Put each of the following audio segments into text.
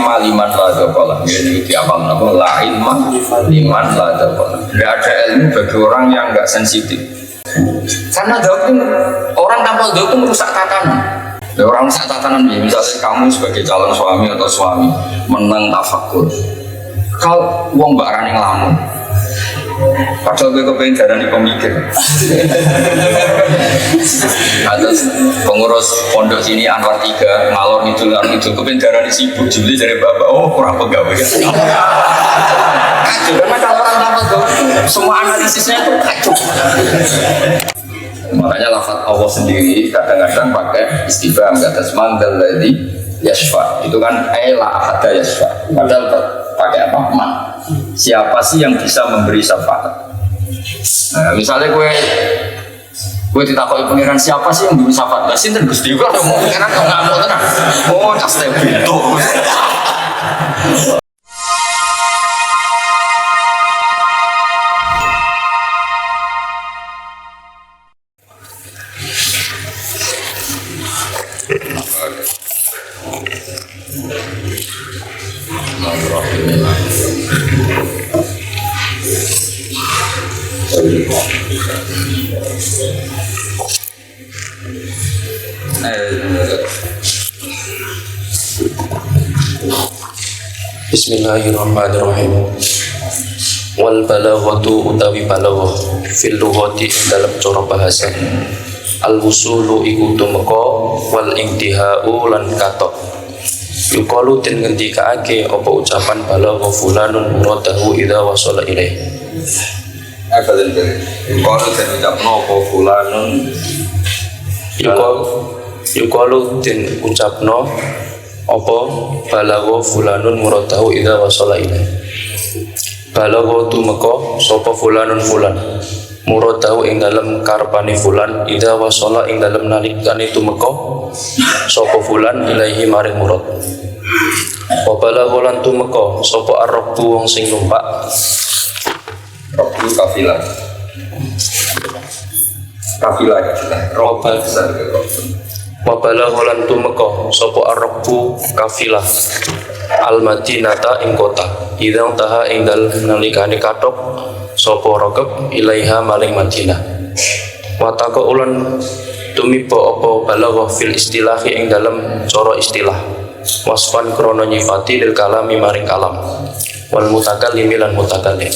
ilma liman la dzaqala. Ini diapal napa la ilma liman la dzaqala. Tidak ada ilmu bagi orang yang enggak sensitif. Karena dzauq itu orang tanpa dzauq itu merusak tatanan. Ya, orang merusak tatanan ya. Misalnya kamu sebagai calon suami atau suami menang tafakur. Kau wong barang yang ngelamun. Padahal gue kepengen darah di pemikir. Atas pengurus pondok sini Anwar 3 ngalor ngidul kepengen darah di sibuk juli dari bapak. Oh kurang pegawai kan. Kacau karena kalau orang tanpa dzauq semua analisisnya itu kacau. Makanya lafaz Allah sendiri kadang-kadang pakai istifham kata man dzalladzi yashfa. Itu kan la ahada yashfa. Padahal pakai apa? Man. Siapa sih yang bisa memberi syafaat? Nah, misalnya gue ditakoki pengiran siapa sih yang memberi syafaat? Lah sinten Gusti kok mau pengiran kok nggak mau tenang. Oh, cas itu. Bismillahirrahmanirrahim. Wal balaghatu utawi balaghah fil lughati dalam cara bahasa. Al wusulu iku tumeka wal intihau lan katok. Yuqalu den ngendikaake apa ucapan balagha fulanun muradahu idza wasala ilaih. Abadan yuqalu den ucapno apa fulanun yuqalu den ucapno apa balagha fulanun muradahu idza wasala ilaih. Balagha tumeka sapa fulanun fulan muradahu ing dalem karepane fulan idza wasala ing dalem nalikane tumeka sapa fulan ilaihi maring murad. Wa balagha lan tumeka sapa ar-rabbu wong sing numpak rabbu kafilah roba besar. Wa balagha lan tumeka sapa ar-rabbu kafilah al-madinata ing kota idza taha ing dalem nalikane kathok sapa raqab ilaiha maring Madinah. Wa taqaulan tumiba apa balagha fil istilahi ing dalem cara istilah wasfan krana nyifati lil kalami maring kalam wal mutakallimi lan mutakallim.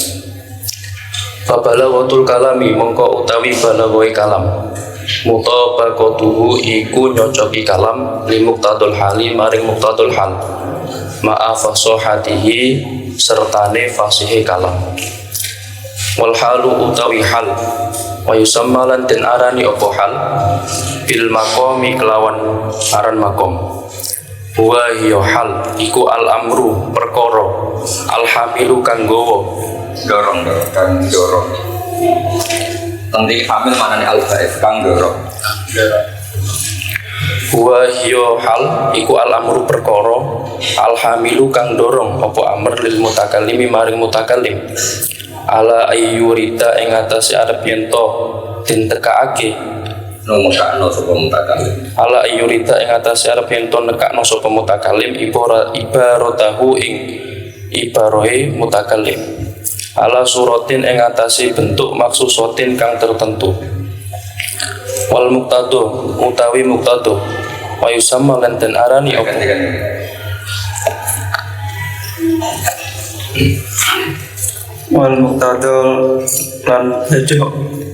Fa balaghatul kalami mongko utawi balaghae kalam mutabaqatuhu iku nyocoki kalam li muqtadul hali maring muqtadul hal ma'a fasahatihi sertane fasihe kalam. Wal halu utawi hal wa yusamma lan den arani apa hal bil maqami kelawan aran maqam. Wa hiya hal iku al amru perkara al hamilu kang gawa dorong nanti hamil manane al baif kang dorong. Wa hiya hal iku al amru perkara al hamilu kang dorong apa amr lil mutakallimi maring mutakallim ala ayyurita ing atase arep yen to den tekaake Nekakno sapa mutakallim. Ala ayyurita ing atase arep yen to nekakno sapa mutakallim ibaratahu ing ibarahe mutakallim ala suratin ing atase bentuk maksusatin kang tertentu. Wal muqtadu utawi muqtadu wa yusamma lan den arani apa wal muqtadul lan hajo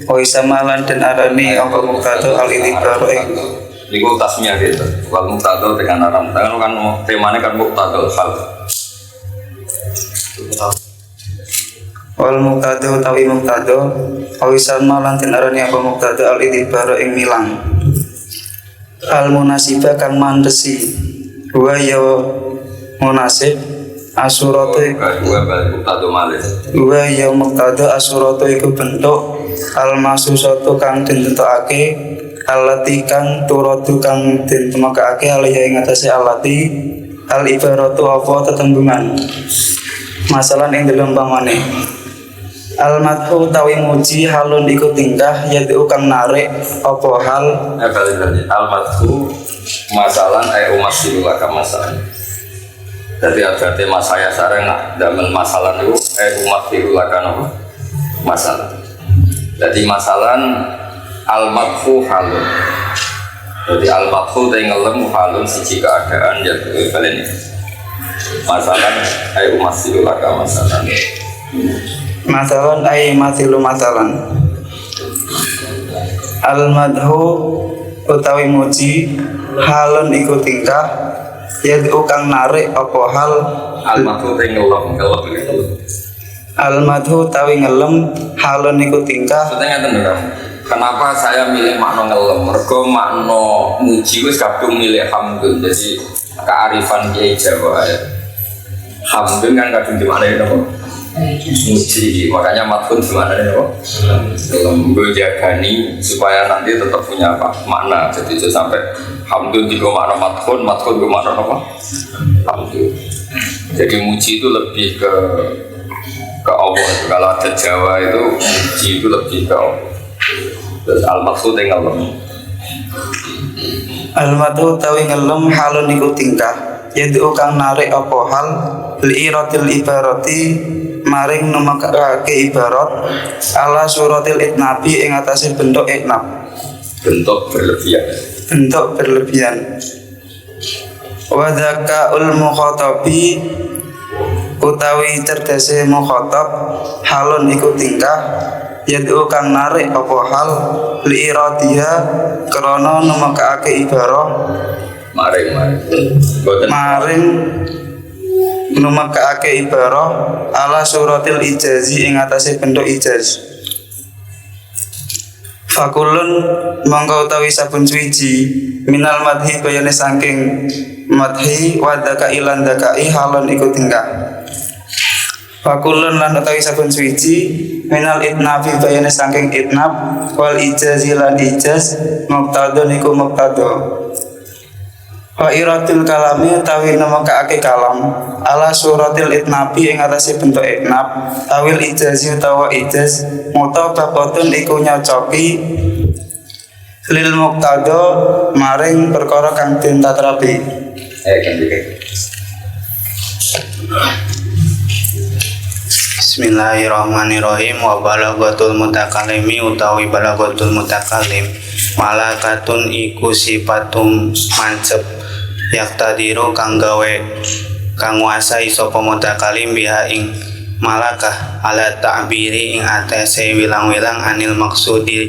oi samalan dan arani apa muqtadul al itibar niku tasmiyah gitu. Wal muqtadul dengan aram tangan kan temanya kan muqtadul hal. Wal muqtadul tawi muqtadul oi samalan dan arani apa muqtadul al itibar ing milang al munasibah kang mandesi wa ya munasib asuratu wa ya muqtada asuratu iku bentuk al-masusatu kang ditentokake alati kang turadu kang ditemokake alih ing atase alati al-ibaratu apa tetembungan masalah ing dalam pamane al-madhu tawi muji halun iku tingkah yaitu kang narik apa hal al-madhu masalah umat silulaka masalah Jadi ada tema saya sekarang damel masalah itu umat diulakan apa? Masalah. Jadi masalah al-madhu halun. Jadi al-madhu ngelem halun siji keadaan ya kalian ini. Masalah umat diulakan masalah. Masalan ay mathilu masalan. Al-madhu utawi muji halun iku tingkah yad'u kang narik apa hal Al-madhu ngelem itu. al-madhu tawi ngelem halun iku tingkah. Maksudnya ngeten lho Kang. Kenapa saya milih makna ngelem? Mergo makna muji wis kadung milih hamdun. Jadi kearifan Kiai Jawa ya. Hamdun kan kadung dimaknani napa? Muji. Makanya madhun dimaknani napa? Ngelem go jagani supaya nanti tetap punya apa? Makna. Jadi sampai hamdun digo makna madhun go makna napa? Hamdun. Jadi muji itu lebih ke Allah. Kalau ada Jawa itu muji itu lebih ke Allah. Terus al-maksud yang ngelem. Al-madhu tawi ngelem halun iku tingkah yad'u kang narik apa hal li'iratil ibarati maring numakake ibarat ala suratil itnabi ing atase bentuk itnab. Bentuk berlebihan. Wa dzakaul mukhatabi utawi cerdase mukhatab halun iku tingkah yad'u kang narik apa hal li'iradiha krana numakake ibarah maring numakake ibarah ala suratil ijazi ing atase bentuk ijaz. Fakulun mongko utawi sabun suwiji minal madhi bayane saking madhi wa dzakai lan dzakai halun iku tingkah. Fakulun lan utawi sabun suwiji minal itnabi bayane saking itnab wal ijazi lan ijaz muqtadun iku muqtado. Wa iratul kalami utawi nemokake kalam ala suratil itnabi ing atase bentuk itnab tawil ijazi utawa ijaz mutabaqatun iku nyocoki lil muqtado maring perkara kang den tatrapi. Bismillahirrahmanirrahim. Wa balaghatul mutakalimi utawi balaghatul mutakalim malakatun iku sifatum mancep yaktadiru kang gawe kang nguasai sapa mutakalim biha ing malakah ala ta'biri ing atase wilang-wilang anil maksudi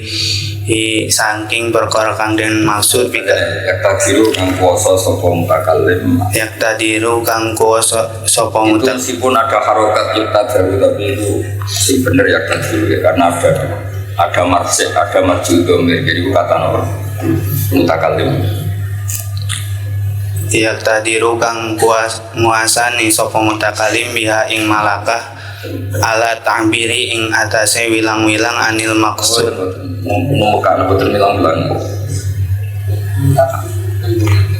saking perkara kang den maksud bida yaktadiru kang kuasa sapa mutakalim. Yaktadiru kang kuasa sapa Itu mutakalim. meskipun ada harokat yaktadiru tapi itu si bener yaktadiru ya, karena ada marji, ada marji domir. Jadi itu kata apa? Mutakalim. Yaktadiru kang nguasani sapa mutakalim biha ing malakah ala ta'biri ing atase wilang-wilang anil maksud. Membuka betul bilang-bilang.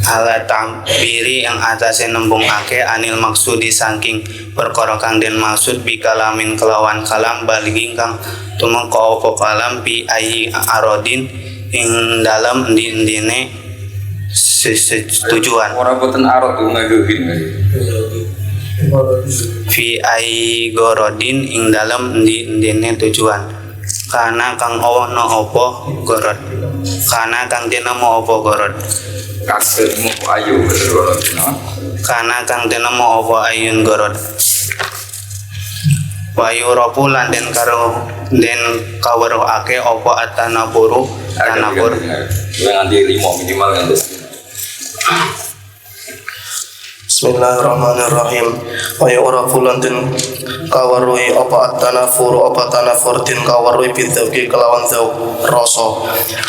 Ala ta'biri yang atase nembungake anil maksudi saking perkara kang den maksud bi kalamin kelawan kalam baliging kang tumengko apa kalam bi ayi arodin ing dalam endi-endine tujuan. Orang boten arot tuh ngagehin. Fi ai gorodin ing dalam endi-endine tujuan. Kana kang ono apa gorod. Kana kang dinamo apa gorod. Kasemu ayu betul. Kana kang dinamo apa ayun gorod. Wayu ropu lan den karo den kaweruhake apa atanaburu tanabur. Nganti 5 minimal kan. Bismillahirrahmanirrahim. Wa yu'rafu lan den kawarui apa at-tanafur apa tanafur den kawarui bidzauqi kelawan zauq rasa.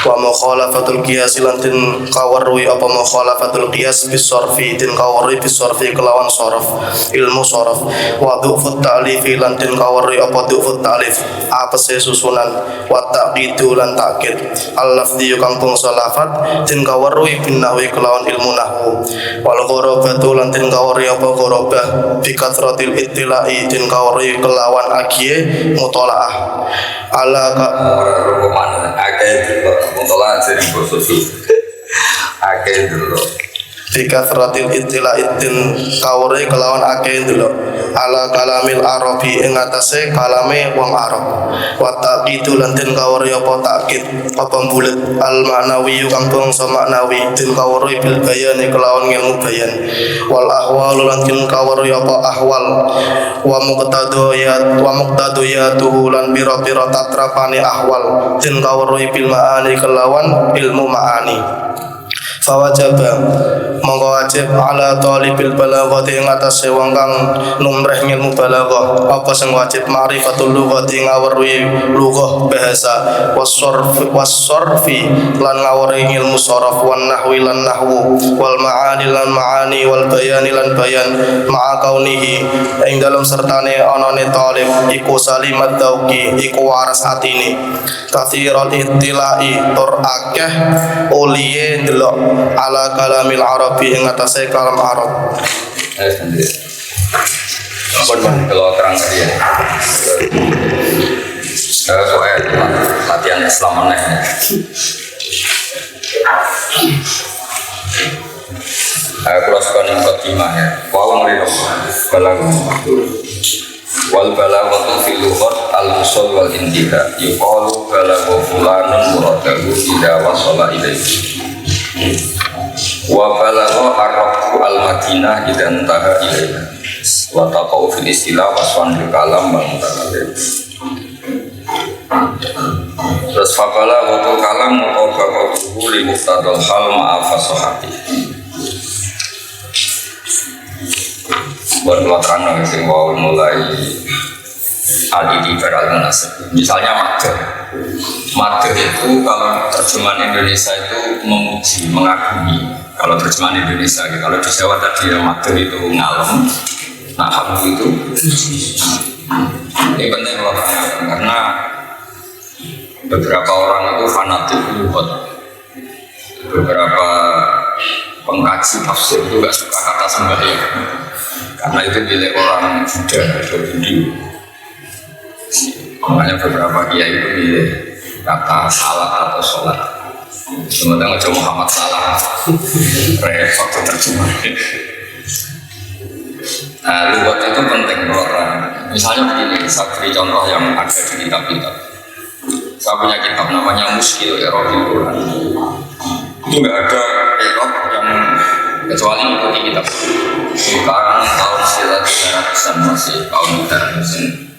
Wa mukhalafatul qiyas lan den kawarui apa mukhalafatul qiyas bisarfi den kawarui bisarfi kelawan saraf ilmu saraf. Wa du'fut ta'lifi lan den kawarui apa du'fut ta'lif apese susunan wa taqidu lan takkid al-lafzi kang bangsa lafat den kawarui bin nahwi kelawan ilmu nahwu. Wal ghurabatu lan den kawari apa ghurabah bi kathratil ittila'i den kawari kelawan agie mutolaah ala ka Rokoman akeh dulu mutolaah jadi khusus akeh dulu bikathratil ittila'idin kawre kelawan akeh ndelok ala kalamil arabi ing atase kalame wong Arab wa taqidu lan den kawre apa takkid apa bulet al ma'nawi kang bangsa maknawi den kawre bil bayani kelawan ilmu bayan wal ahwal lan den kawre apa ahwal wa muqtadiyatuhu lan pira-pira tatrapane ahwal den kawre bil ma'ani kelawan ilmu ma'ani fawajaba mongko wajib ala talibil balaghati ing atase wong kang numreh ilmu balaghah apa sing wajib ma'rifatul lughati ngawruhi lughah bahasa was-sarfi lan ngawruhi ilmu saraf wan nahwi lan nahwu wal ma'ani lan ma'ani wal bayani lan bayan ma'a kaunihi ing dalem sertane anane talib iku salimat dauqi iku waras atine katsiral ittilai tur akeh uliye ndelok ala kalamil arabi ing atase kalam Arab. Kalau terang tadi ya. Soal latihan Islam aneh. Kalau sekarang yang kelima ya, wawang rino, balang, wal balagatu fil lughat al usul wal intiha. Yuqalu balagha fulanun muradahu idza wasala ilaihi. Wa balagha arrafu al madinah idza intaha ilaiha. Wa taqau fil istilah waswan bil kalam wa mutakallim. Terus fabala wa kalam mutabaqatuhu li muqtadal hal ma'a fasahati. Buat belakang sing mau mulai adidi beral munasab. Misalnya mader itu kalau terjemahan Indonesia itu memuji, mengagumi. Kalau terjemahan Indonesia, kalau di Jawa tadi ya mader itu ngalem, nah itu ini penting karena beberapa orang itu fanatik luhut, beberapa pengkaji tafsir itu gak suka kata sembahyang karena itu milik orang Buddha atau Hindu. Makanya beberapa kiai itu milih kata salat atau sholat. Sementara ngejauh Muhammad salah, repot terjemah. Nah, lugat itu penting buat orang. Misalnya begini, saya beri contoh yang ada di kitab-kitab. Saya punya kitab namanya Muskil Erobil Quran. Itu nggak ada erot yang kecuali mengikuti kitab. Sekarang tahun 1300-an masih tahun 300-an.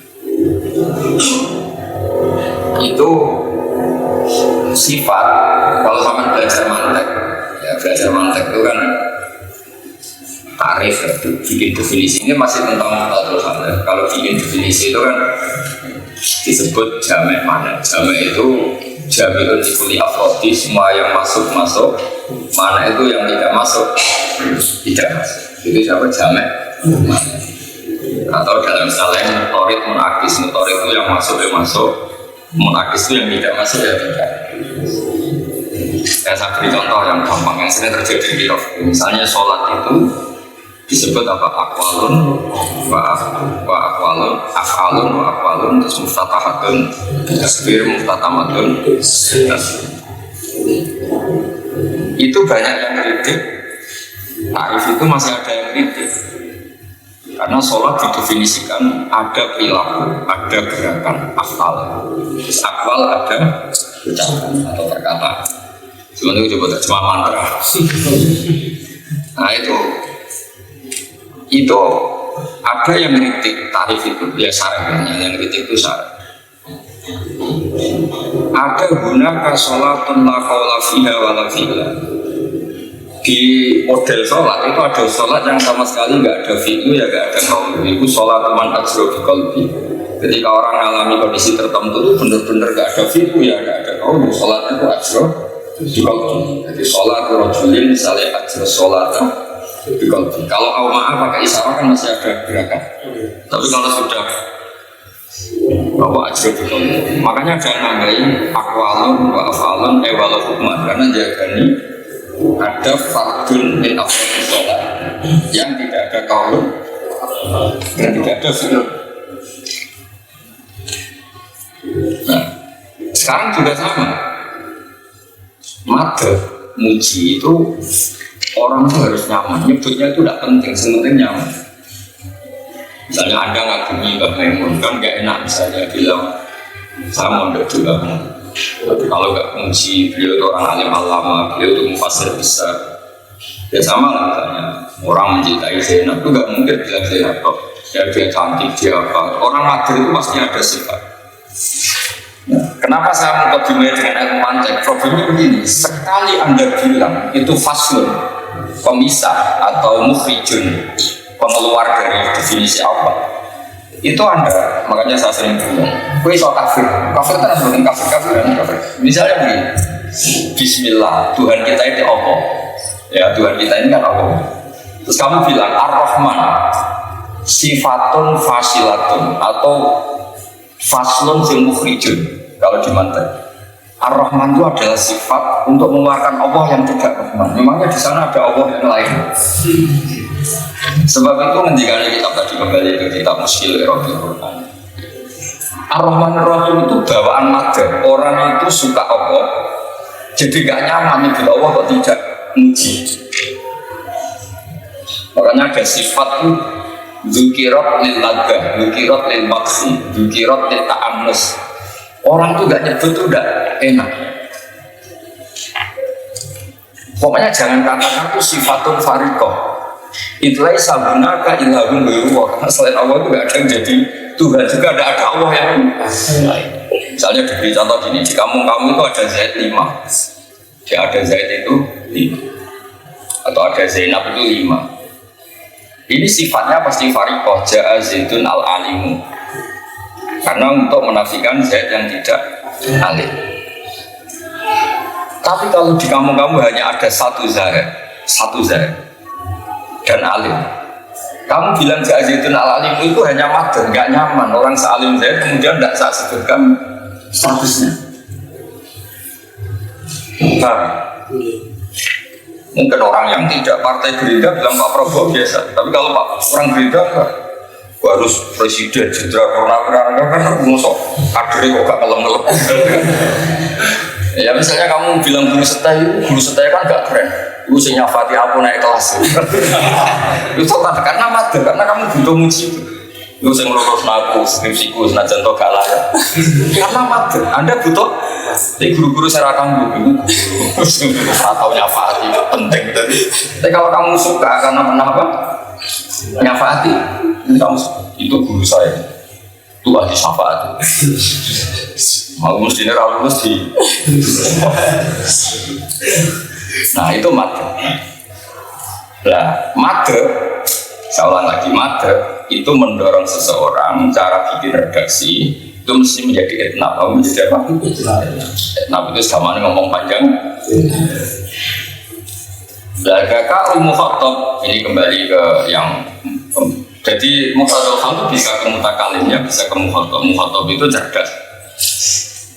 Itu sifat. Kalau sama belajar mantek, ya belajar mantek itu kan tarif, ya, bikin definisi ini masih tentang mutatul hal. Ya. Kalau bikin definisi itu kan disebut jamek mana? Jamek itu jami'un likuli afrodi, semua yang masuk mana itu yang tidak masuk itu siapa jamek mana? Atau dalam istilah mutorid munakis, mutorid itu yang masuk munakis itu yang tidak masuk ya tidak. Saya beri contoh yang gampang yang sering terjadi di kitab. Misalnya sholat itu disebut apa? Aqwalun wa af'alun terus muftatahatun tasbir muftatamatun. Itu banyak yang kritik. Tarif itu masih ada yang kritik. Karena sholat didefinisikan ada perilaku, ada gerakan, af'al. Aqwal ada ucapan atau perkataan. Sebenarnya coba terjemah mantra. Nah itu ada yang kritik tarif itu ya syaratnya, yang kritik itu syarat. Ada gunaka sholatun la qawla fiha wa la fi'la. Di model sholat itu ada sholat yang sama sekali nggak ada fi'lu ya nggak ada qaul. Itu sholat man ajro bi qalbi. Ketika orang mengalami kondisi tertentu itu benar-benar nggak ada fi'lu ya nggak ada qaul. Sholatnya itu ajro bi qalbi. Jadi sholat rajulin misalnya ajro sholat bi qalbi. Kalau awma'ah pakai isyarat kan masih ada gerakan. Tapi kalau sudah bahwa ajro bi qalbi, makanya ada nambahin aqwalun wa af'alun walau hukman karena jagani ada fardun min afdhalis sholat yang tidak ada qaul dan tidak ada fi'il. Nah, sekarang juga sama. Madhab muji itu orang itu harus nyaman. Nyebutnya itu tidak penting, sementing nyaman. Misalnya Anda ngagumi Mbah Maimun, kan gak enak misalnya bilang saya mau doa. Kalau nggak kunci, beliau itu orang alim alama, beliau itu mufassir besar. Ya sama lah misalnya orang mencintai Zainab itu nggak mungkin bilang Zainab kok. Ya dia cantik, dia apa. Orang nadir itu pasti ada sifat. Kenapa saya mengkodimnya dengan ilmu mantek? Problemnya begini, sekali Anda bilang itu faslun, pemisah atau mukhrijun, pengeluar dari definisi apa, itu Anda, makanya saya sering bilang, gue soal kafir itu harus bukan kafir. Misalnya begini, Bismillah, Tuhan kita itu Allah, ya Tuhan kita ini kan Allah. Terus kamu bilang Ar-Rahman, sifatun fasilatun atau faslun fil mukhrijun. Kalau di mantek, Ar-Rahman itu adalah sifat untuk mengeluarkan Allah yang tidak Rahman. Memangnya di sana ada Allah yang lain. Sebab itu ngendikane kitab tadi kembali ke kitab Muskil Erotil Quran. Ar-Rahman Ar-Rahim itu bawaan madhab. Orang itu suka Allah, jadi gak nyaman nyebut Allah kok tidak muji. Makanya ada sifat itu Dzukirat lil lagah, dzukirat lil maksi, dzukirat lil ta'annus. Orang tuh gak nyebut tuh udah enak. Pokoknya jangan katakan itu sifatun fariqah. Itulah sabunaka ilahun biruwa. Karena selain Allah itu gak ada yang jadi Tuhan juga, ada Allah yang lain. Misalnya diberi contoh gini, di kampung kamu itu ada Zaid 5. Ya ada Zaid itu 5. Atau ada Zainab itu 5. Ini sifatnya pasti fariqah, ja'a Zaidun al-alimu. Karena untuk menafikan Zaid yang tidak alim. Tapi kalau di kamu hanya ada satu Zaid dan alim, kamu bilang Ja'a Zaidun al-alimu itu hanya madhab, nggak nyaman. Orang sealim Zaid kemudian tidak saya sebutkan statusnya. Mungkin orang yang tidak partai Gerindra bilang Pak Prabowo biasa, tapi kalau Pak orang Gerindra harus presiden, jenderal, purnawirawan kan ngusok kadernya kok gak ngelem-ngelem. Ya misalnya kamu bilang guru setai kan gak keren. Guru sing nyafati aku naik kelas. Itu karena madhab, karena kamu butuh muji itu. Lu sing lurus aku skripsiku senajan to gak layak. Karena madhab, Anda butuh ini guru-guru saya akan guru atau nyafati penting. Tapi kalau kamu suka karena kenapa? Nyafati, itu guru saya, itu ahli syafaat. Mau mestinya kalau mesti. Nah itu madhab. Lah madhab, saya ulang lagi, madhab itu mendorong seseorang cara bikin redaksi itu mesti menjadi etnab. Kamu menjadi apa? Etnab itu sama ngomong panjang. Lagaka al-mukhatab ini kembali ke yang jadi mukhatab itu bisa ke mutakalimnya, bisa ke mukhatab. Mukhatab itu cerdas.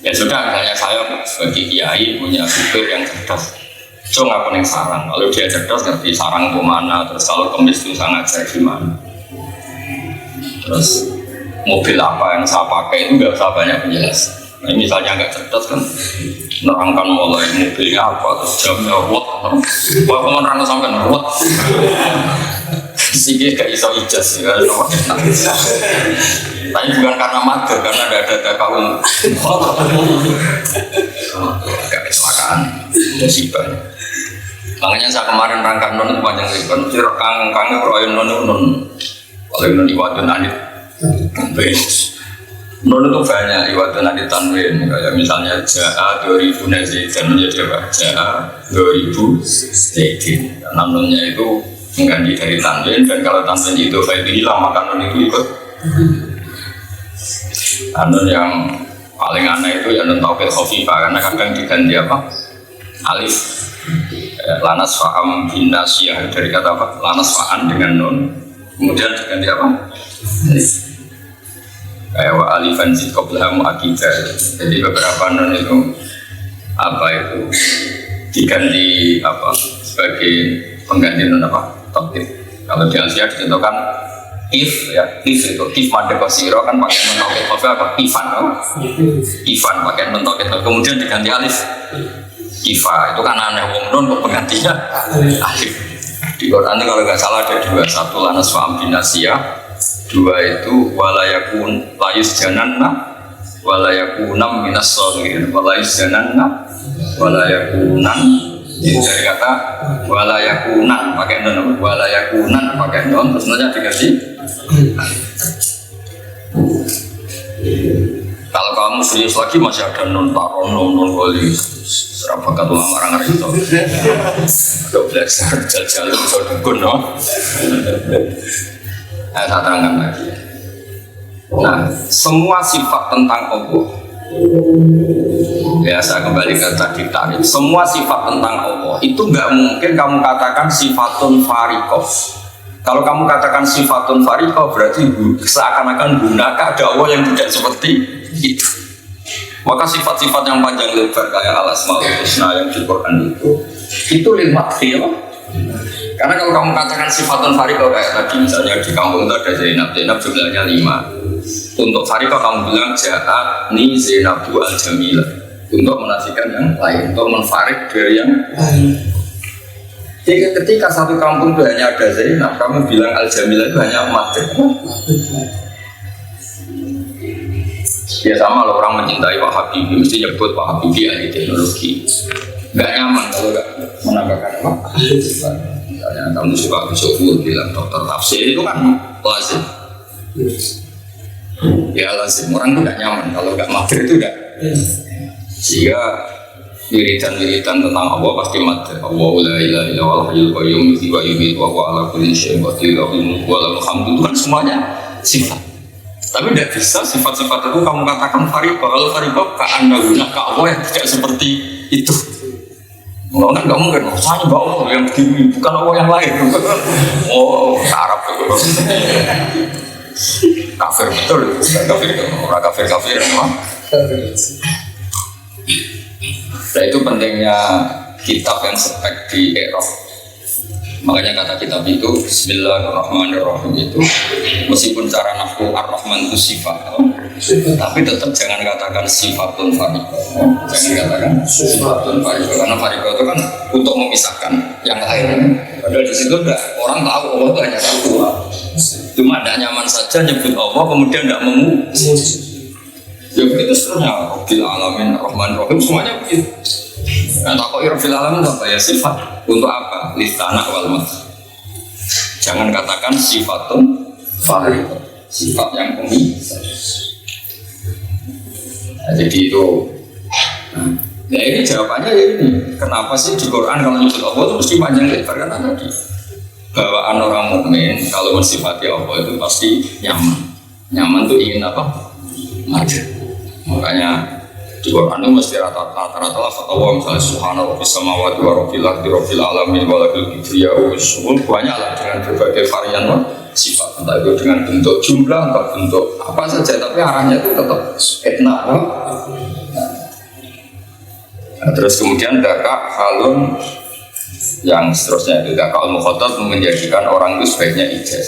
Ya sudah, misalnya saya sebagai kiai punya supir yang cerdas. So ngaku yang sarang. Kalau dia cerdas ngerti sarang kemana, terus kalau kemis itu sangat ngajar gimana. Terus mobil apa yang saya pakai itu nggak usah banyak penjelasan. Nah, misalnya nggak cerdas kan nerangkan mulai mobilnya apa, terus jamnya what, wah pemenerang sampai what, sih gak iso ijaz ya, tapi bukan karena mager, karena ada kaum agak kecelakaan, musibah. Makanya saya kemarin rangkan non itu panjang lebar, mesti kang proyek non, paling non iwadun anit, non itu banyak iwadun anit tanwin, kayak misalnya Ja'a 2000 Zaidin menjadi apa? Ja'a 2000 Zaidin. Nonnya itu mengganti dari tanwin, dan kalau tanwin itu hilang maka non itu ikut. Non yang paling aneh itu ya non tauhid khafifah, karena kadang diganti apa? Alif. Lanas fa'am bin nasiyah dari kata apa? Lanas fa'an dengan non, kemudian diganti apa? Alif. Kayak wa alifan zid qablaha mu'akidah. Jadi beberapa non itu apa itu diganti apa sebagai pengganti non apa? Tauhid. Kalau di Asia dicontohkan if ya, if itu if made kosiro kan pakai non tauhid apa? Ifan, ifan pakai non tauhid. Kemudian diganti alif. Ifa itu kan aneh wong non kok penggantinya alif. Di Quran itu kalau nggak salah ada dua, satu lanas fa'am binasiyah, dua itu walayakun layus jananna walayakunam minas solihin walayus jananna walayakunan. Jadi dari kata walayakunan pakai non, walayakunan pakai non, terus nanti diganti. Kalau kamu serius lagi masih ada non taron, non wali, serapakat ulama orang itu. Udah belajar jajal bisa dukun, no. Saya terangkan lagi. Nah, semua sifat tentang Allah. Ya, saya kembali ke tadi tarif. Semua sifat tentang Allah itu nggak mungkin kamu katakan sifatun farikoh. Kalau kamu katakan sifatun farikoh berarti seakan-akan gunakan ada Allah yang tidak seperti itu. Maka sifat-sifat yang panjang lebar kayak al-asmaul husna yang di Quran itu lima khil. Karena kalau kamu katakan sifatun farikoh kayak tadi misalnya di kampung itu ada Zainab jumlahnya 5. Untuk farikoh kamu bilang ja'atni Zainabu al-Jamilah. Untuk menafikan yang lain, untuk menfarik dari yang lain. Jadi ketika satu kampung itu hanya ada Zainab, kamu bilang al-Jamilah itu hanya materi. Ya sama loh, orang mencintai Pak Habibie mesti nyebut Pak Habibie ahli teknologi. Nggak nyaman kalau nggak menambahkan apa? Misalnya kamu suka Gus bilang dokter tafsir itu kan lazim. Ya lazim, orang itu nggak nyaman kalau nggak materi itu nggak. Sehingga wiridan tentang Allah pasti materi. Allahu la ilaha illa huwal hayyul qayyum wa yuhyi wa huwa ala kulli syai'in qadir wa lahu hamdu, itu kan semuanya sifat. Tapi tidak bisa sifat-sifat itu kamu katakan farikoh. Kalau farikoh ka'anna guna ka Allah yang tidak seperti itu. Enggak kan nggak mungkin. Saya bawa Allah yang begini, bukan Allah yang lain. Oh, Arab itu. Kafir betul, bukan kafir itu. Orang kafir memang. Nah itu pentingnya kitab yang spek di Eropa. Makanya kata kitab itu Bismillahirrahmanirrahim itu meskipun cara nafku Ar-Rahman itu sifat, tapi tetap jangan katakan sifatun farikoh. Jangan katakan sifatun farikoh karena farikoh itu kan untuk memisahkan yang lain. Padahal di situ enggak, orang tahu Allah itu hanya satu. Cuma tidak nyaman saja nyebut Allah kemudian tidak memuji. Ya begitu seterusnya. Rabbil alamin Rahman Rahim semuanya begitu. Nah, takoi Rabbil alamin apa ya sifat untuk apa? Listana wal mat. Jangan katakan sifatun farikoh, sifat yang pemisah. Nah, jadi itu. Nah ini jawabannya ya ini. Kenapa sih di Quran kalau nyebut Allah itu mesti panjang lebar? Karena tadi bawaan orang mukmin kalau mensifati Allah itu pasti nyaman. Nyaman tuh ingin apa? Maju. Makanya di Quran itu mesti rata-rata lafaz Allah misalnya subhanallah fis samawati wa rabbil ardi rabbil alamin wa lakil kibriya'u banyak lah dengan berbagai varian sifat, entah itu dengan bentuk jumlah atau bentuk apa saja, tapi arahnya itu tetap etna. Nah, terus kemudian daka halun yang seterusnya itu daka al-mukhatab menjadikan orang itu sebaiknya ijaz.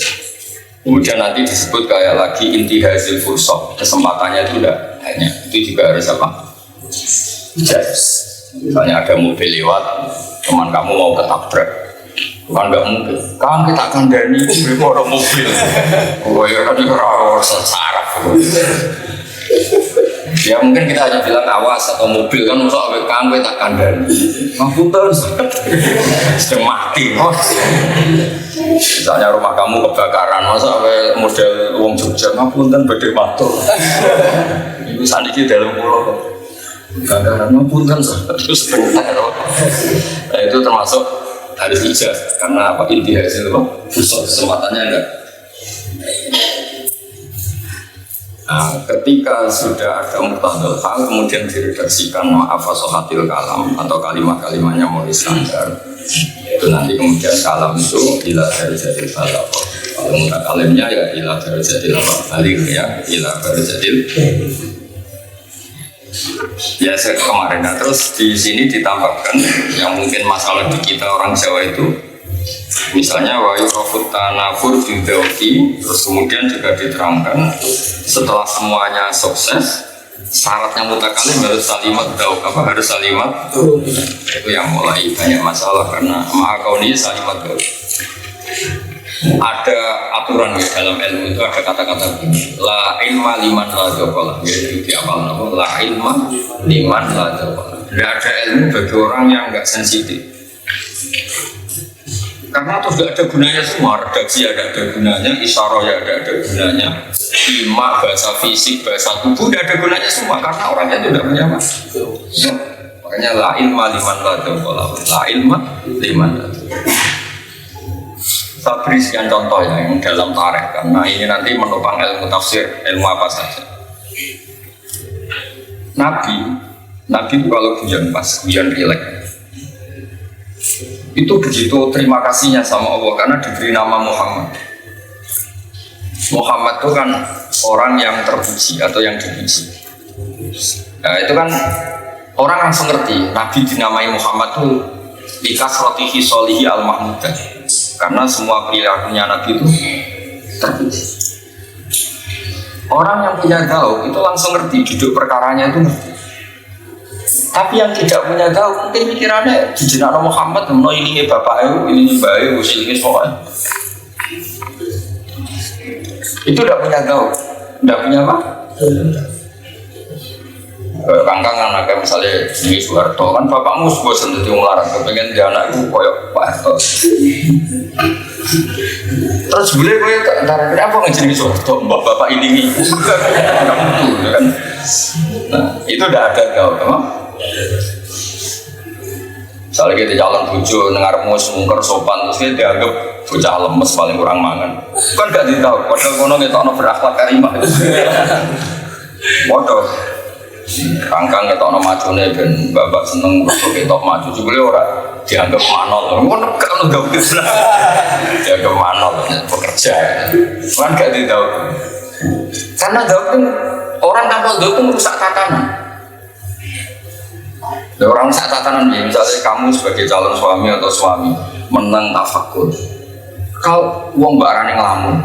Kemudian nanti disebut kayak lagi intihazil fursah, kesempatannya itu tidak hanya itu juga harus apa? Ijaz. Misalnya ada mobil lewat, teman kamu mau ketabrak, kan nggak mungkin. Kan kita akan dari mobil. Oh ya kan juga harus saraf. Ya mungkin kita hanya bilang awas atau mobil kan masuk awal kangwe tak kandani. Ngapunten sudah mati. Misalnya rumah kamu kebakaran masuk awal model wong Jogja ngapunten badhe matur. Ibu saniki dalam pulau kebakaran ngapunten terus bentar. Nah itu termasuk harus ijaz karena apa inti hasil apa? Kesempatannya enggak. Nah, ketika sudah ada muktadal hal kemudian diredaksikan maaf fasohatil kalam atau kalimat-kalimatnya mau standar, itu nanti kemudian kalam itu ila dari jadil balagh. Kalau mutakalimnya ya ila dari jadil balik ya ila dari jadil. Ya saya kemarin, nah, terus di sini ditambahkan yang mungkin masalah di kita orang Jawa itu. Misalnya wa yurafut tanafur bidawki, terus kemudian juga diterangkan setelah semuanya sukses syaratnya mutakalim harus salimat dauk, apa harus salimat itu yang mulai banyak masalah karena ma'akauni salimat dauk. Ada aturan ya dalam ilmu itu ada kata-kata begini, la ilma liman la jawablah, yaitu di awal nama la ilma liman la jawablah. Tidak ada ilmu bagi orang yang nggak sensitif karena terus gak ada gunanya semua, redaksi ada gunanya, isyarah ya ada gunanya, ilmu, bahasa fisik, bahasa tubuh gak ada gunanya semua karena orangnya itu tidak punya apa. Makanya la ilma liman la jawablah, la ilma liman la jawablah. Saya beri sekian contoh ya yang dalam tarikh karena ini nanti menopang ilmu tafsir, ilmu apa saja. Nabi itu kalau hujan pas, hujan rilek itu begitu terima kasihnya sama Allah karena diberi nama Muhammad. Muhammad itu kan orang yang terpuji atau yang dipuji. Nah itu kan orang langsung ngerti Nabi dinamai Muhammad itu likasrotihi solihi al-mahmudah karena semua perilakunya Nabi itu terpuji. Orang yang punya dauk itu langsung ngerti duduk perkaranya itu ngerti. Tapi yang tidak punya dauk mungkin pikirannya di jenaka Muhammad mau ini bapak ini bayi ini soal itu tidak punya dauk, tidak punya apa? Kangkangan agak misalnya ini Soeharto kan bapakmu bosan jadi ngelarang kepengen dia anakku koyok Pak Harto. Terus boleh koyok antara kenapa ngejenis Soeharto bapak ini kan? Nah itu udah ada dauk, emang? Misalnya kita jalan bujo, dengar mus, mungker, sopan, terus kita dianggap bocah lemes paling kurang mangan. Kan gak ditahu, padahal kono kita ono berakhlak karimah. Bodoh. Kangkang kita ono macune ben bapak seneng untuk kita maju. Jebule ora dianggap manol. Ngono kan enggak bisa. Dianggap manol pekerja. Kan gak ditahu. Karena daun orang tanpa daun merusak tatanan. Orang saat tatanan ya, misalnya kamu sebagai calon suami atau suami menang tafakur, kau uang barang yang ngelamun,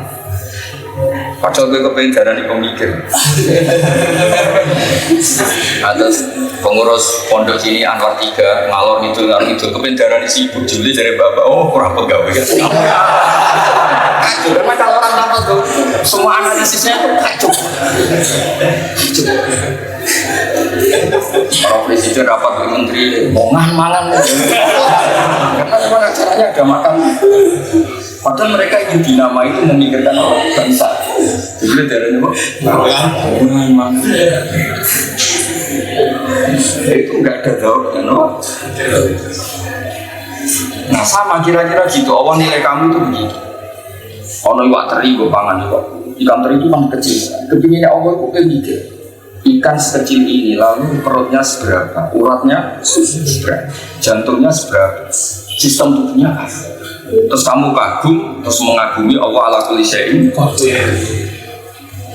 padahal gue kepengen darani pemikir. Atas pengurus pondok sini Anwar 3 ngalor itu kepengen darani sibuk juli dari bapak, oh kurang pegawai ya. Kacau, karena kalau orang tanpa tuh semua analisisnya itu kacau. Para presiden rapat dengan menteri mangan karena memang acaranya ada makan. Padahal mereka ingin dinama itu memikirkan orang bangsa. Jadi dari itu mangan. Itu enggak ada daunnya, no? Nah sama kira-kira gitu. Awal nilai kamu itu begitu. Ono iwak teri gue pangan kok. Ikan teri itu kan kecil. Kepinginnya Allah itu kayak mikir. Ikan sekecil ini lalu perutnya seberapa, uratnya seberapa, jantungnya seberapa, sistem tubuhnya apa? Terus kamu kagum, terus mengagumi Allah ala kulli syai'in.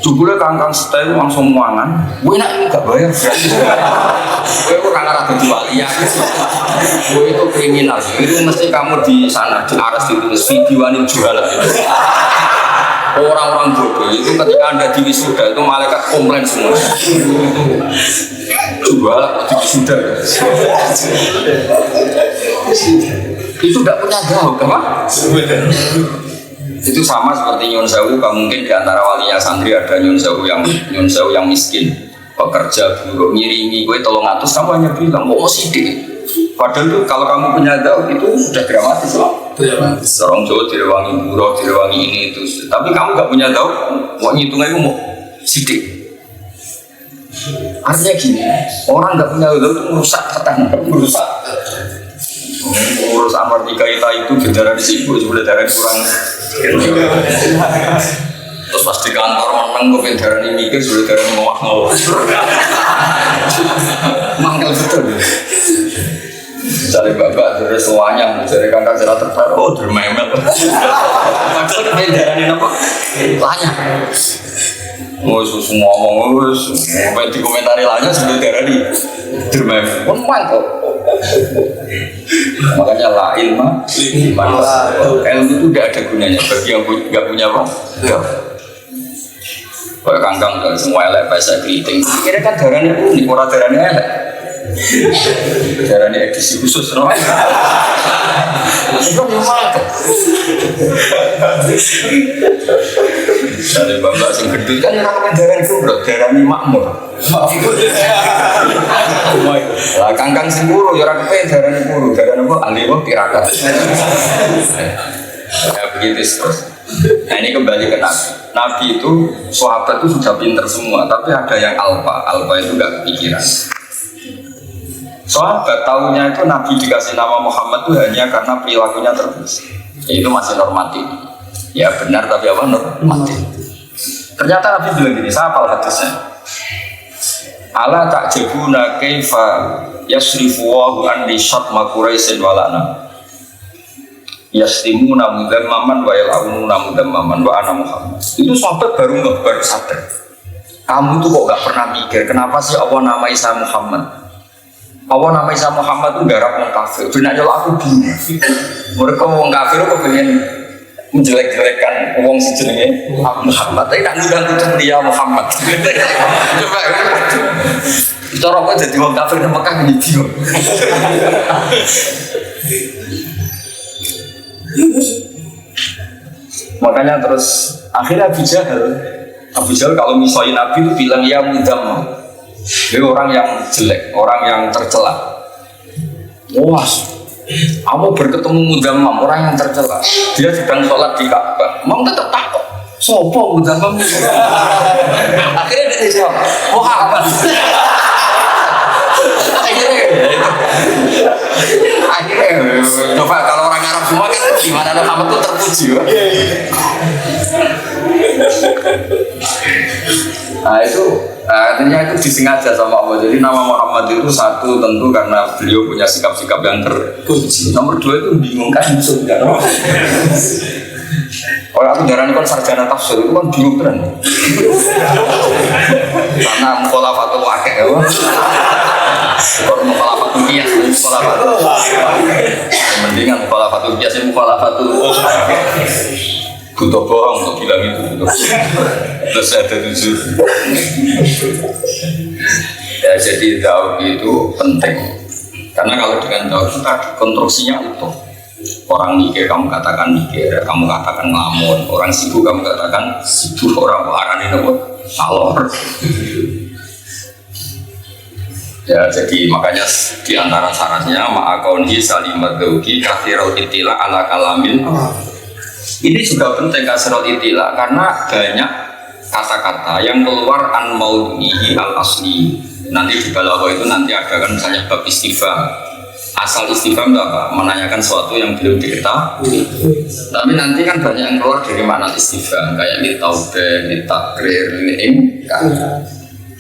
Jebule kangkang setel langsung muangan, gue enak ini gak bayar gratis. Gue kurang arah jadi wali ya. Gue itu kriminal, itu mesti kamu di sana di aras ditulis videoan jualan. Orang-orang bodoh itu ketika anda di wisuda itu malaikat komplain semua. Jual di wisuda. Itu tidak punya daun, apa? Itu sama seperti Nyun Sewu. Mungkin di antara walinya santri ada Nyun Sewu yang miskin, pekerja buruh, ngiringi gue 300, kamu hanya bilang mau sidik. Padahal itu kalau kamu punya daun itu sudah dramatis loh. Orang Jawa direwangi buruh, direwangi ini itu. Tapi kamu gak punya daun, mau ngitungnya itu mau sidik. Artinya gini, orang gak punya daun itu merusak tatanan, merusak. Urus Anwar 3 itu gendara di sibu, sebelah darah kurang. Terus pas di kantor menang, gue gendara ini mikir, sebelah darah ngawak-ngawak. Mangkel betul. Cari bapak dari semuanya, cari kakak cerah terbaru, oh dermemel. Padahal kebedaran ini apa? Lanya. Semua ngomong, sampai di komentari lanya sebelum darah di dermemel. Mantap. Makanya la ilma liman ilmu itu tidak ada gunanya bagi yang nggak punya apa? Kayak kangkang dari semua elek bahasa keriting. Kira kan darahnya unik, orang darahnya elek. Darahnya edisi khusus, no? Itu gimana? Dari bapak sing gendut kan orang darah itu bro, darahnya makmur. Lah kangkang sing puru, orang kepen darahnya puru, darahnya apa? Aliwah tirakat. Ya begitu terus. Nah ini kembali ke Nabi. Nabi itu sahabat itu sudah pinter semua, tapi ada yang alfa. Alfa itu gak kepikiran. Sahabat tahunya itu Nabi dikasih nama Muhammad itu hanya karena perilakunya terpuji. Itu masih normatif. Ya benar tapi apa normatif. Ternyata Nabi bilang gini, saya hafal hadisnya. Ala ta'jabuna kaifa yasrifu wa an li syatma Quraisyin walana. Yastimuna mudammaman wa yal'ununa mudammaman wa ana Muhammad. Itu sahabat baru sadar. Kamu tuh kok gak pernah mikir kenapa sih Allah namai saya Muhammad? Allah namai saya Muhammad tuh garap orang kafir. Benar kalau aku bingung. Mereka orang kafir kok pengen menjelek-jelekan orang sejenenge Muhammad. Tapi nak ngundang kudu dia Muhammad. Coba. Cara kok jadi orang kafir di Mekah gitu. Makanya terus akhirnya Abu Jahal kalau misalnya Nabi itu bilang ya mudam, dia orang yang jelek, orang yang tercela. Wah, kamu berketemu mudam, orang yang tercela. Dia sedang sholat di Ka'bah, mau tetap takut. Sopo mudam? Akhirnya dia jawab, Muhammad. Akhirnya coba kalau orang Arab semua kan gimana Muhammad itu terpuji. Nah itu artinya itu disengaja sama Allah. Jadi nama Muhammad itu satu tentu karena beliau punya sikap-sikap yang terpuji. Nomor dua itu membingungkan musuh kan. Kalau aku jarang kan sarjana tafsir itu kan bingung kan. Karena mukhalafatul waqi' ya. Kalau mukhalafatul qiyas, mukhalafatul. Mendingan mukhalafatul qiyas itu mukhalafatul. Butuh bohong untuk bilang itu butuh. Terus ada 7. Ya jadi daud itu penting. Karena kalau dengan daud itu tadi konstruksinya utuh. Orang mikir kamu katakan mikir, kamu katakan ngelamun. Orang sibuk kamu katakan sibuk. Orang waran itu alor. Ya jadi makanya di antara syaratnya ma'akaunhi salimat dauki kathirul itila ala kalamin. Ini juga penting kasrul itila karena banyak kata-kata yang keluar an maudhihi al asli. Nanti di balaghah itu nanti ada kan misalnya bab istifham. Asal istifham itu apa? Menanyakan sesuatu yang belum diketahui. Tapi nanti kan banyak yang keluar dari makna istifham kayak litaubah, litakrir, li'ingkar.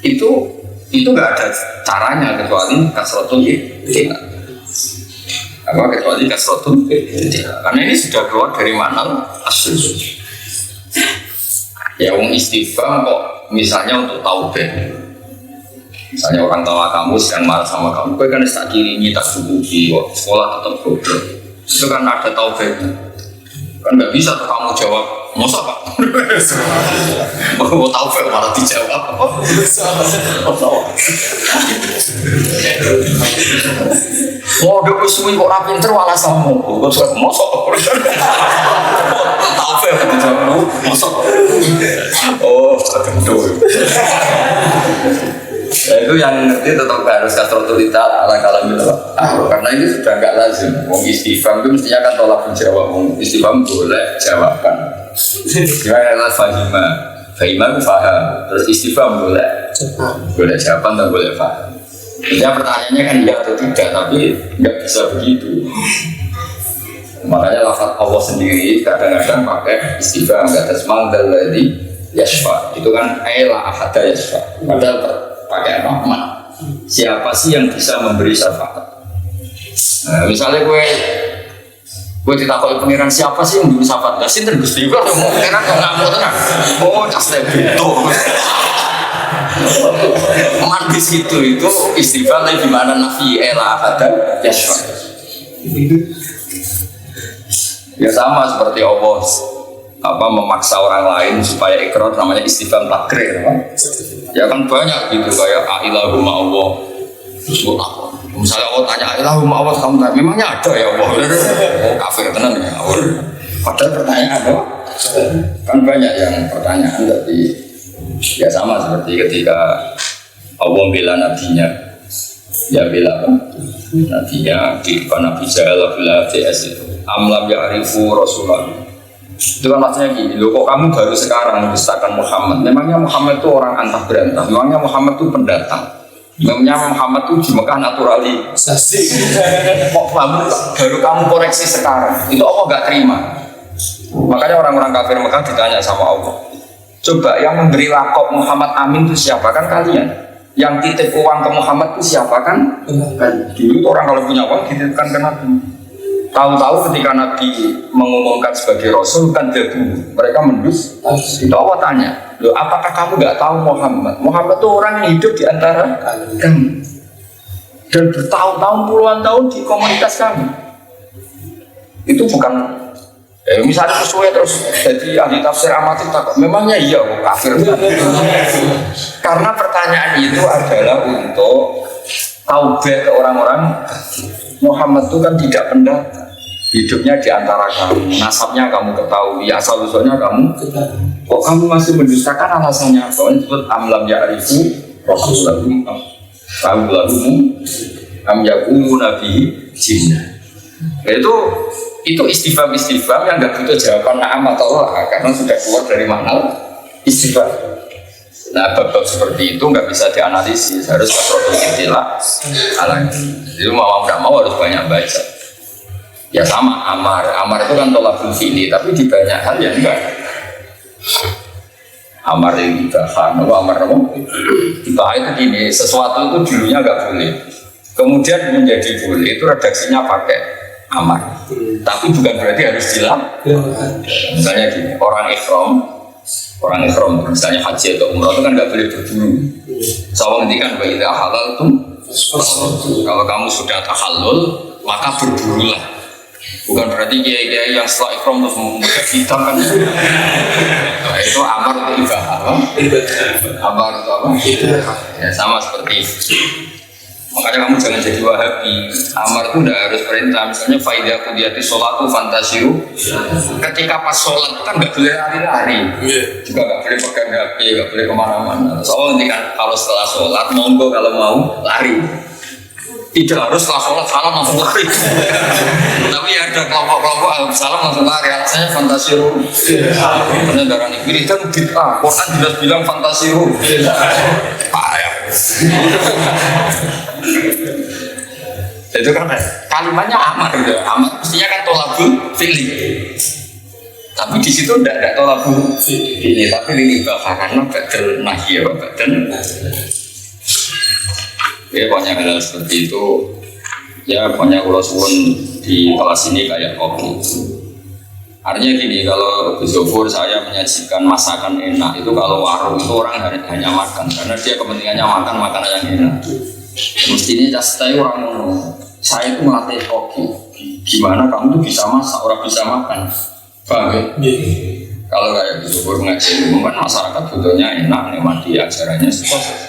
Itu nggak ada caranya kecuali kasratul itila. Apa kecuali kasratul itila. Karena ini sudah keluar dari makna asli. Ya wong istifham kok misalnya untuk taubah. Misalnya orang tua kamu sedang marah sama kamu, kau kan tak kirinya tak subuhi, sekolah tetap goblok. Itu kan ada taubahnya. Kan nggak bisa tuh kamu jawab, masa pak? Mau taubah malah dijawab. Oh, udah kusui kok rapin terwala sama kau suka mosok. Taubah dijawab, mosok. Oh, aduh. Ya itu yang ngerti tetap harus kasrotul itila ala kalamil karena ini sudah nggak lazim. Wong istifham itu mestinya kan tolak menjawab. Wong istifham boleh jawabkan. Gimana fahima? Fahima itu faham. Terus istifham boleh jawaban dan boleh faham. Ya pertanyaannya kan ya atau tidak, tapi nggak bisa begitu. Makanya lafaz Allah sendiri kadang-kadang pakai istifham, kata semangdal dari yasfa. Itu kan ela ahada yasfa. Padahal pakai rahmat. Siapa sih yang bisa memberi syafaat? Nah, misalnya gue ditakoi pengiran siapa sih yang memberi syafaat? Gak sih Gusti juga mau pengiran kok nggak mau tenang. Oh casnya betul. Di situ itu istighfar di mana nafi ela ada yasfa. Ya sama seperti Allah memaksa orang lain supaya ikrar, namanya istifham takrir. Ya kan banyak gitu kayak ailahumma Allah. Terus misalnya Allah tanya ailahumma Allah, kamu tanya memangnya ada ya Allah? Kafir tenan ya Allah. Padahal pertanyaan apa? Kan banyak yang pertanyaan tapi ya sama seperti ketika Allah bela nabinya, ya bela apa? Nabinya di depan Nabi Jahal bila CS itu amlam ya'rifu Rasulullah. Itu kan maksudnya gini, loh kok kamu baru sekarang mendustakan Muhammad? Memangnya Muhammad itu orang antah berantah, memangnya Muhammad itu pendatang, memangnya Muhammad itu di Mekah naturalisasi. Kok baru kamu koreksi sekarang? Itu Allah gak terima. Makanya orang-orang kafir Mekah ditanya sama Allah, coba yang memberi lakop Muhammad Amin itu siapa? Kan kalian. Yang titip uang ke Muhammad itu siapa? Kan dulu orang kalau punya uang dititipkan ke Nabi. Tahu-tahu ketika Nabi mengumumkan sebagai Rasul kan jadi mereka mendus. Itu Allah tanya, loh apakah kamu nggak tahu Muhammad? Muhammad itu orang yang hidup di antara kamu dan bertahun-tahun puluhan tahun di komunitas kami. Itu bukan misalnya sesuai terus jadi ahli tafsir amatir takut. Memangnya iya kafir? Karena pertanyaan itu adalah untuk taubat ke orang-orang. Muhammad itu kan tidak pendatang, hidupnya di antara kamu, nasabnya kamu ketahui, asal usulnya kamu ketahui. Kok kamu masih mendustakan alasannya? Kau disebut amlam ya'rifu Rasulullah, tahu lagumu, am yakunu nabi jinna. Itu istifham yang nggak butuh jawaban na'am atau la, karena sudah keluar dari makna istifham. Nah, bab-bab seperti itu nggak bisa dianalisis, harus kasrotul intilah alami. Jadi mau nggak mau harus banyak baca. Ya sama amar itu kan tolakul fi'li, tapi di banyak hal yang enggak. Amar yang dibahas, amar dibahas itu gini, sesuatu itu dulunya nggak boleh, kemudian menjadi boleh, itu redaksinya pakai amar, tapi bukan berarti harus dilakukan. Misalnya gini, orang ikhram misalnya haji atau umrah itu kan nggak boleh berburu. Sawang ngendikan bahwa itu halal tuh, kalau kamu sudah tahallul maka berburulah. Bukan berarti kiai-kiai yang setelah ikhram terus memegang hitam kan. Nah, itu amar itu ibadah. Amar itu apa? Ya sama seperti makanya kamu jangan jadi wahabi. Amar itu tidak harus perintah. Misalnya faidah kudiyati sholatu fantasiru. Ketika pas sholat kan nggak boleh lari-lari, juga nggak boleh pegang HP, nggak boleh kemana-mana. Soalnya nanti kan kalau setelah sholat monggo kalau mau lari. Tidak harus setelah sholat salam langsung lari. Tapi ada kelompok-kelompok salam langsung lari. Alasannya fantasiru. Karena darah ini pilih kan bid'ah. Quran jelas bilang fantasiru. Payah. Itu kan kalimatnya amar gitu. Amar mestinya kan tolabul fi'li. Tapi di situ tidak tolabul fi'li, tapi ini bahkan karena badal nahi ya badal. Ya pokoknya hal seperti itu. Ya pokoknya kalau suwun di kelas ini kayak kopi. Artinya gini, kalau Gus Gofur saya menyajikan masakan enak itu kalau warung itu orang hanya makan karena dia kepentingannya makan makanan yang enak. Mestinya saya orang saya itu melatih koki. Gimana kamu tuh bisa masak, orang bisa makan. Paham ya? Kalau kayak Gus Gofur ngaji umum kan masyarakat butuhnya enak, nikmati ajarannya.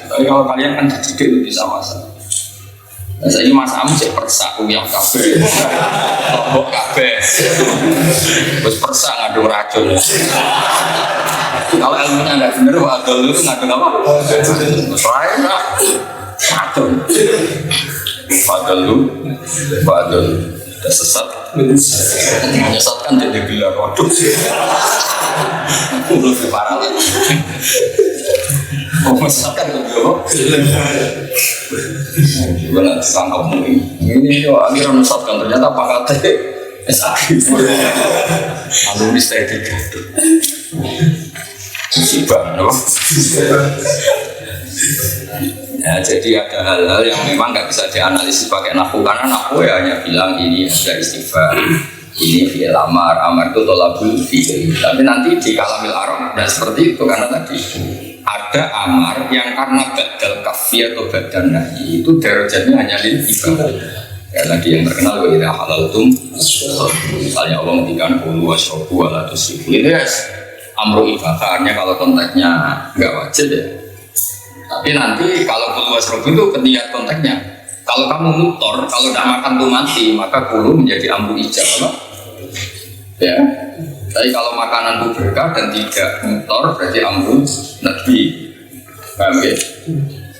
Tapi kalau kalian kan dididik itu bisa masak. Nah, saya ini Mas Am cek persak yang kafe, lombok kafe, terus persak ngadu racun. Kalau ilmunya nggak benar, adol itu ngadu apa? Saya racun. Adol, udah sesat, menyesatkan jadi gila rodok. Aku lebih parah lagi. Menyesatkan ke gimana disangka ini akhirnya mesatkan ternyata pakatnya SAG alumni saya digaduh musibah ya jadi ada hal-hal yang memang nggak bisa dianalisis pakai nahwu karena nahwu ya hanya bilang ini ada istighfar ini fi'il amar itu tolabul fi'il tapi nanti di kalamil arab tidak seperti itu karena tadi ada amar yang karena badal kafi atau badal nahi itu derajatnya hanya lil ibadah. Karena dia yang terkenal wa idza halaltum misalnya Allah ngendikan qulu wasyrabu wala tusrifu. Itu ya amru ibadah, kalau konteksnya nggak wajib ya. Tapi nanti kalau qulu wasyrabu itu ketika konteksnya kalau kamu mutor, kalau tidak makan tuh mati, maka qulu menjadi amru ijab. Ya. Tapi kalau makanan itu berkah dan tidak mutor berarti amru nabi. Paham ya?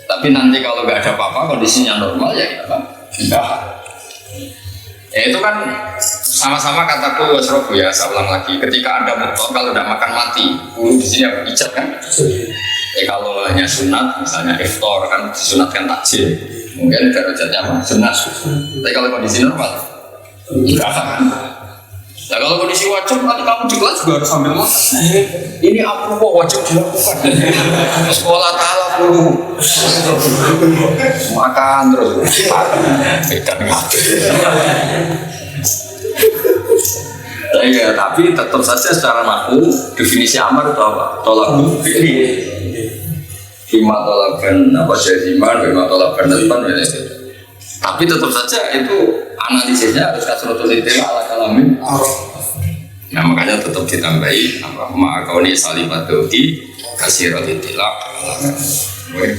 Tapi nanti kalau nggak ada apa-apa, kondisinya normal ya kita tidak. Ya itu kan sama-sama kataku wasrobu ya, saya ulang lagi. Ketika Anda mutor, kalau tidak makan mati, di sini apa ijab kan? Kalau hanya sunat, misalnya iftar kan disunatkan takjil, mungkin derajatnya apa? Sunat. Tapi kalau kondisi normal, tidak kan? Nah kalau kondisi wajib, nanti kamu di kelas juga harus sambil makan. Ini apa kok wajib dilakukan? Sekolah ta'ala dulu makan terus beda dengan ya, tapi tetap saja secara makhluk definisi amar itu apa? Tolak fikri bima tolakan apa jaziman, bima tolakan depan. Tapi tetap saja itu analisisnya harus kasrotul istilah ala kalamin. Nah makanya tetap ditambahi apa ma'akauni salimat doki kasirul istilah ala kalamin.